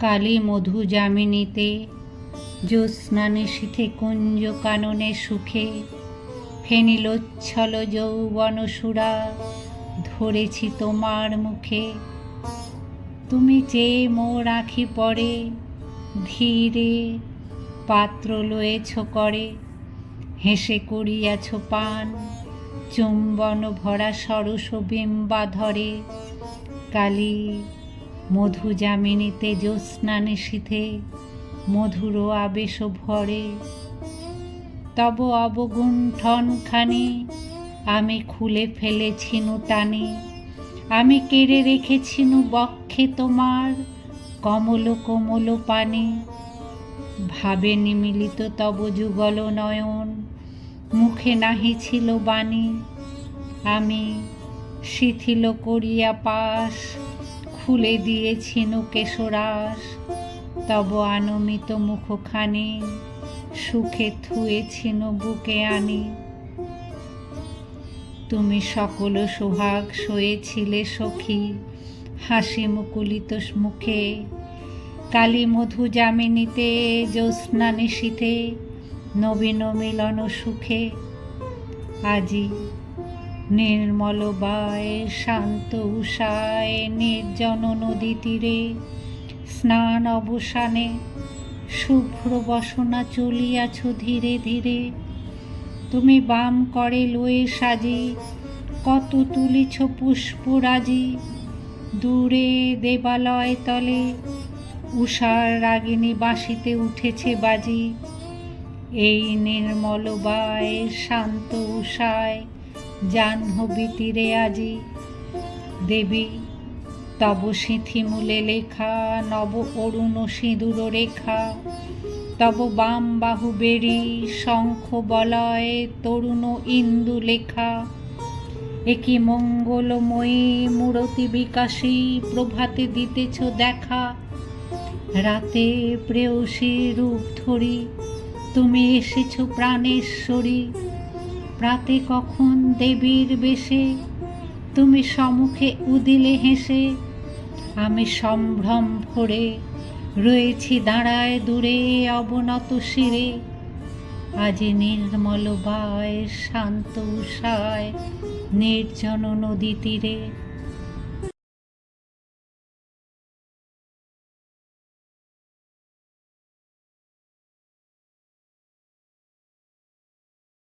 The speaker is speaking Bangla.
কালী মধু যামিনীতে জ্যোৎস্না নিশীথে কুঞ্জ কাননে সুখে ফেনিলোচ্ছল যৌবন সুরা ধরেছি তোমার মুখে। তুমি চেয়ে মোর আঁখি পরে ধীরে পাত্র লয়েছ করে, হেসে করিয়াছ পান চুম্বন ভরা সরস বিম্বাধরে। কালী মধু যামিনীতে জ্যোৎস্না নিশীথে মধুর আবেশ ভরে। তব অবগুণ্ঠনখানি আমি খুলে ফেলেছিনু টানি, আমি কেড়ে রেখেছিনু বক্ষে তোমার কমল কোমল পানি। ভাবে নিমিলিত তব যুগল নয়ন, মুখে নাহি ছিল বাণী। আমি শিথিল করিয়া পাশ খুলে দিয়েছিনু কেশরাশ, তব আনমিত মুখখানি সুখে থুয়েছিনু বুকে আনি। তুমি সকল সোহাগ সয়েছিলে সখী হাসি মুকুলিত মুখে। কালী মধু যামিনীতে জ্যোৎস্না নিশীথে নবীন মিলন সুখে। আজি নির্মল বায় শান্ত উষায় নির্জন নদী তীরে স্নান অবসানে শুভ্র বসনা চলিয়াছ ধীরে ধীরে। তুমি বাম করে লয়ে সাজি কত তুলিছ পুষ্পরাজি, দূরে দেবালয় তলে উষার রাগিনী বাঁশিতে উঠেছে বাজি। এই নির্মল বায় শান্ত উষায় জাহ্নবী তীরে আজি। দেবী তব সিঁথিমূলে লেখা নব অরুণ সিঁদুর রেখা, তব বাম বাহু বেড়ি শঙ্খ বলয় তরুণ ইন্দু লেখা। একি মঙ্গলময়ী মূরতি বিকাশী প্রভাতে দিতেছ দেখা। রাতে প্রেয়সী রূপ ধরি তুমি এসেছ প্রাণেশ্বরী। প্রাতে কখন দেবীর বেশে তুমি সম্মুখে উদিলে হেসে। আমি সম্ভ্রম ভরে রয়েছি দাঁড়ায় দূরে অবনত শিরে। আজি নির্মল বায় শান্ত উষায় নির্জন নদী তীরে।